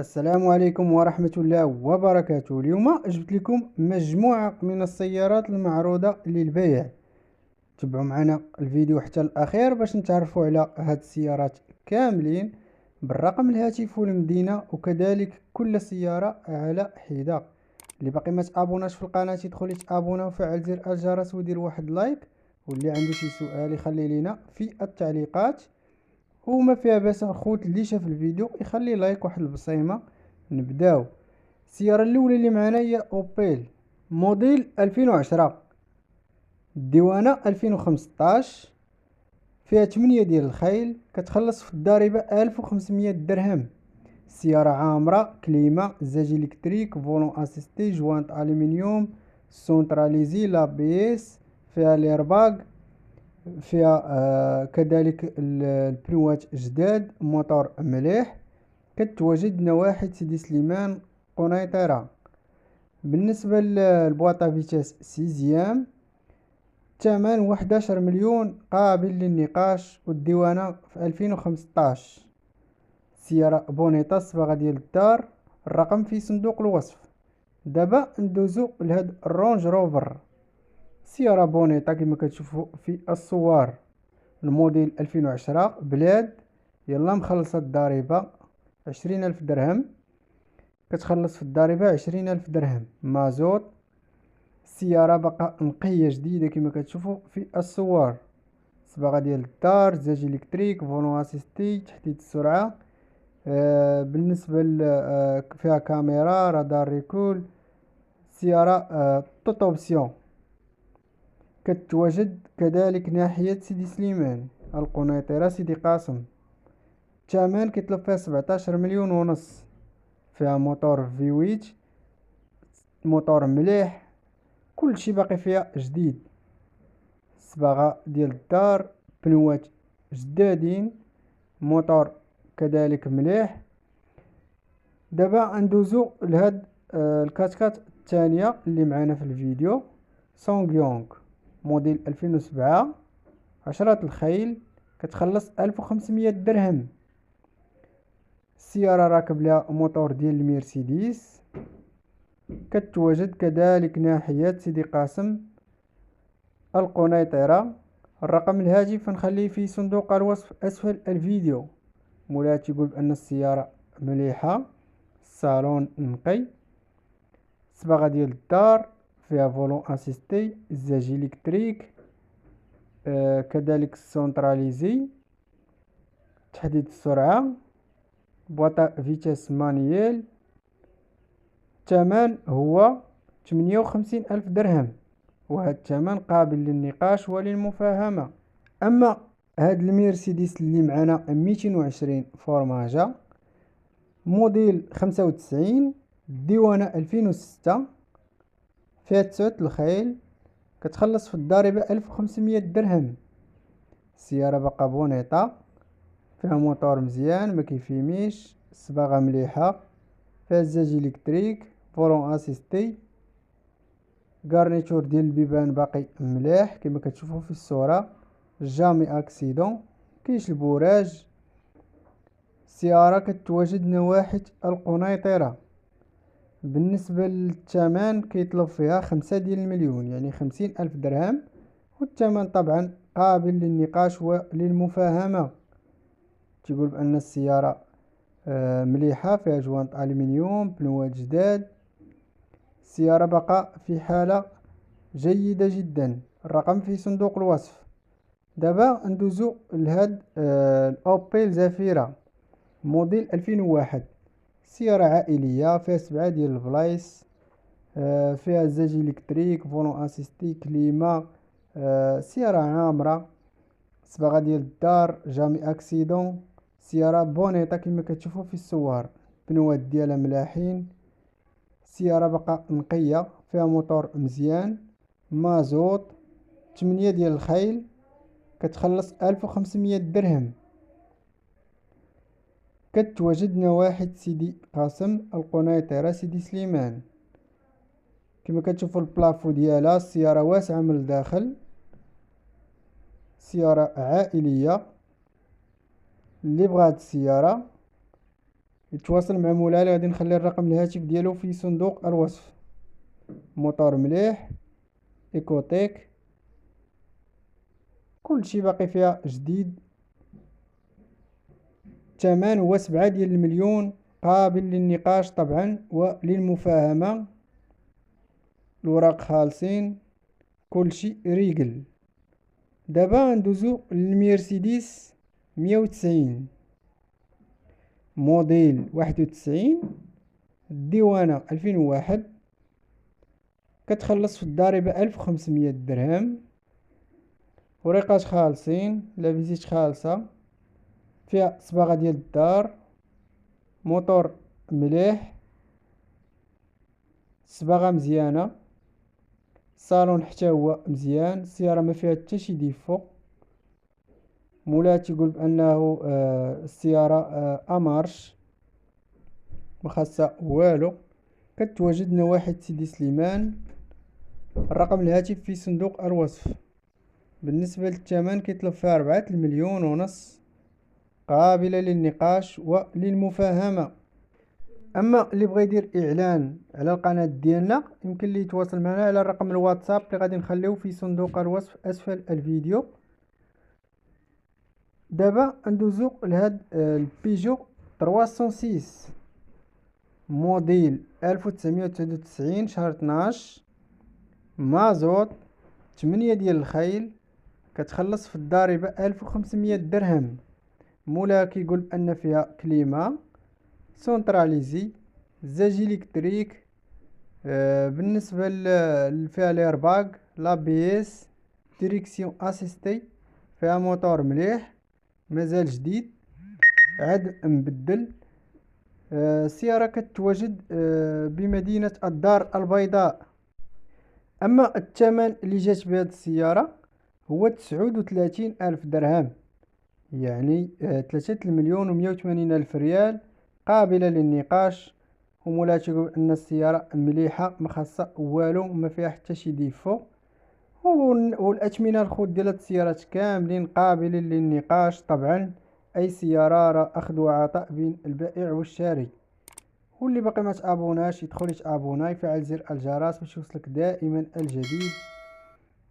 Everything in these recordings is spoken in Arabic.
السلام عليكم ورحمة الله وبركاته. اليوم جبت لكم مجموعة من السيارات المعروضة للبيع. تبعوا معنا الفيديو حتى الأخير باش نتعرفوا على هاد السيارات كاملين بالرقم الهاتف والمدينة، وكذلك كل سيارة على حدة. اللي باقي ما تابوناش في القناة يدخل يتابونا وفعل زر الجرس ودير واحد لايك، واللي عنده شي سؤال يخلي لينا في التعليقات. وما فيها باس الخوت اللي شاف الفيديو يخلي لايك واحد البصيمه. نبداو. السياره الاولى اللي معنا هي اوبيل موديل 2010، الديوانه 2015، فيها 8 ديال الخيل، كتخلص في الضريبه 1500 درهم. السياره عامره، كليمه، زاج الكتريك، فولون اسيستي، جوانت الومنيوم، سونتراليزي، لابيس، فيها ليرباغ، فيها كذلك البنوات جداد، موتور مليح. كتواجد نواحي سيدي سليمان قنيطرة. بالنسبة للبواطة فيتاس سيزيام، الثمن 11 مليون قابل للنقاش، والديوانة في 2015. سيارة بونيطة صباغة ديال الدار، الرقم في صندوق الوصف. دابا ندوزو لهاد الرونج روفر، سيارة بونيطة كما كتشوفوا في الصور، الموديل 2010 بلاد. يلا مخلصة الضريبة 20,000 درهم، كتخلص في الضريبة 20,000 درهم مازوت. السيارة باقا نقية جديدة كما كتشوفوا في الصور، صباغة ديال الدار، زاج الكتريك، فولون اسيستي، تحديد السرعة. بالنسبة فيها كاميرا، رادار ريكول. سيارة توت اوبسيون. كتواجد كذلك ناحية سيدي سليمان القنيطرة سيدي قاسم. الثمن كيطلب فيها 17 مليون ونص. فيها موتور فيويت، موتور مليح، كلشي باقي فيها جديد. الصباغة ديال الدار، بنوات جدادين، موتور كذلك مليح. دابا ندوزو لهاد الكاتكات الثانية اللي معانا في الفيديو، سونغيونغ موديل 2007، 10 الخيل، كتخلص 1500 درهم. السيارة راكب لها موتور ديال المرسيدس. كتواجد كذلك ناحية سيدي قاسم القنيطرة. الرقم الهاتف نخليه في صندوق الوصف أسفل الفيديو. مولاها تيقول بأن السيارة مليحة، الصالون نقي، الصباغة ديال الدار، فيها فولون اسيستي، الزاج الكتريك، كذلك السونتراليزي، تحديد السرعة، بواطة فيتاس مانييل. الثمن هو 58,000 درهم، وهذا الثمن قابل للنقاش وللمفاهمة. أما هاد المرسيدس اللي معنا 220 فورماجة موديل 95، الديوانة 2006، فيها 9 الخيل، كتخلص في الضريبة 1500 درهم. السيارة باقا بونيطة، فيها موتور مزيان ما كيفيميش، الصباغة مليحة، فيها الزاج الكتريك، فولون اسيستي، غارنيتور ديال البيبان باقي مليح كما كتشوفوا في الصورة، جامي اكسيدون، كاينش البوراج. السيارة كتواجد نواحي القنيطرة. بالنسبة للثمن كيطلب فيها 5 ديال المليون، يعني 50,000 درهم، والثمن طبعا قابل للنقاش وللمفاهمة. تيقول بأن السيارة مليحة، فيها جوانط ألمنيوم، بنوات جداد. السيارة بقى في حالة جيدة جدا، الرقم في صندوق الوصف. دابا ندوزو لهاد الأوبيل زافيرا موديل 2001، سيارة عائلية، فيها 7 ديال البلايص، فيها زاج الكتريك، فولون اسيستي، كليما. سيارة عامرة، صباغة ديال الدار، جامي اكسيدون. سيارة بونيطة كما كتشوفوا في الصور، بنوات ديالها ملاحين. السيارة بقى نقية، فيها موتور مزيان، مازوت، 8 ديال الخيل، كتخلص 1500 درهم. كتواجد نواحي سيدي قاسم القنيطرة سيدي سليمان. كما كتشوفوا البلافو ديالها، السيارة واسعة من الداخل، سيارة عائلية. اللي بغى هاد السيارة يتواصل مع مولاي غادي نخلي الرقم الهاتف ديالو في صندوق الوصف. موتور مليح، ايكوتيك، كلشي باقي فيها جديد. الثمن هو 7 المليون، قابل للنقاش طبعا وللمفاهمة. الوراق خالصين، كلشي ريقل. دابا ندوزو للمرسيدس 190 موديل 91، الديوانة 2001، كتخلص في الضريبة 1500 درهم. وريقات خالصين، لا فيزيت خالصة، فيها صباغة ديال الدار، موتور مليح، الصباغة مزيانة، الصالون حتى هو مزيان، السيارة ما فيها حتى شي ديفو. مولاها تيقول بانه السيارة امارش ما خاصها والو. كتواجد نواحي سيدي سليمان. الرقم الهاتف في صندوق الوصف. بالنسبة للثمن كيطلب فيها 4 المليون ونص، قابلة للنقاش وللمفاهمة. اما اللي بغى يدير اعلان على القناة ديالنا يمكن لي يتواصل معنا على الرقم الواتساب اللي غادي نخليو في صندوق الوصف اسفل الفيديو. دابا ندوزو لهاد البيجو 306 موديل 1999 شهر 12، مازوت، 8 ديال الخيل، كتخلص في الضريبة 1500 درهم. مولاها كيقول بان فيها كليما سونتراليزي، زاج الكتريك. بالنسبة فيها ليرباغ، لابيس، ديريكسيون اسيستي، فيها موتور مليح مازال جديد عاد مبدل. السيارة كتواجد بمدينة الدار البيضاء. اما الثمن اللي جات بهاد السيارة هو 39 ألف درهم، يعني 3 المليون و180 ألف ريال، قابلة للنقاش. ومولاها تيقول ان السيارة مليحة ما خاصها والو، ما فيها حتى شي ديفو. والاثمنة الخوت ديال هاد السيارات كاملين قابلين للنقاش طبعا. اي سيارة راه اخذ وعطاء بين البائع والشاري. واللي باقي ما تابوناش يدخل يتابونا، يفعل زر الجرس باش يوصلك دائما الجديد.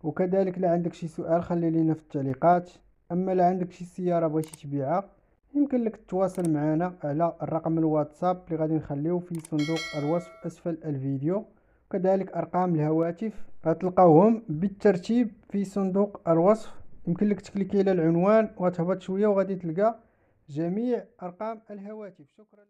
وكذلك لا عندك شي سؤال خلي لينا في التعليقات. اما لا عندك شي سيارة بغيتي تبيعها يمكن لك تتواصل معنا على الرقم الواتساب اللي غادي نخليه في صندوق الوصف اسفل الفيديو. وكذلك ارقام الهواتف غتلقاوهم بالترتيب في صندوق الوصف. يمكن لك تكليكي على العنوان وتهبط شوية وغادي تلقى جميع ارقام الهواتف. شكرا.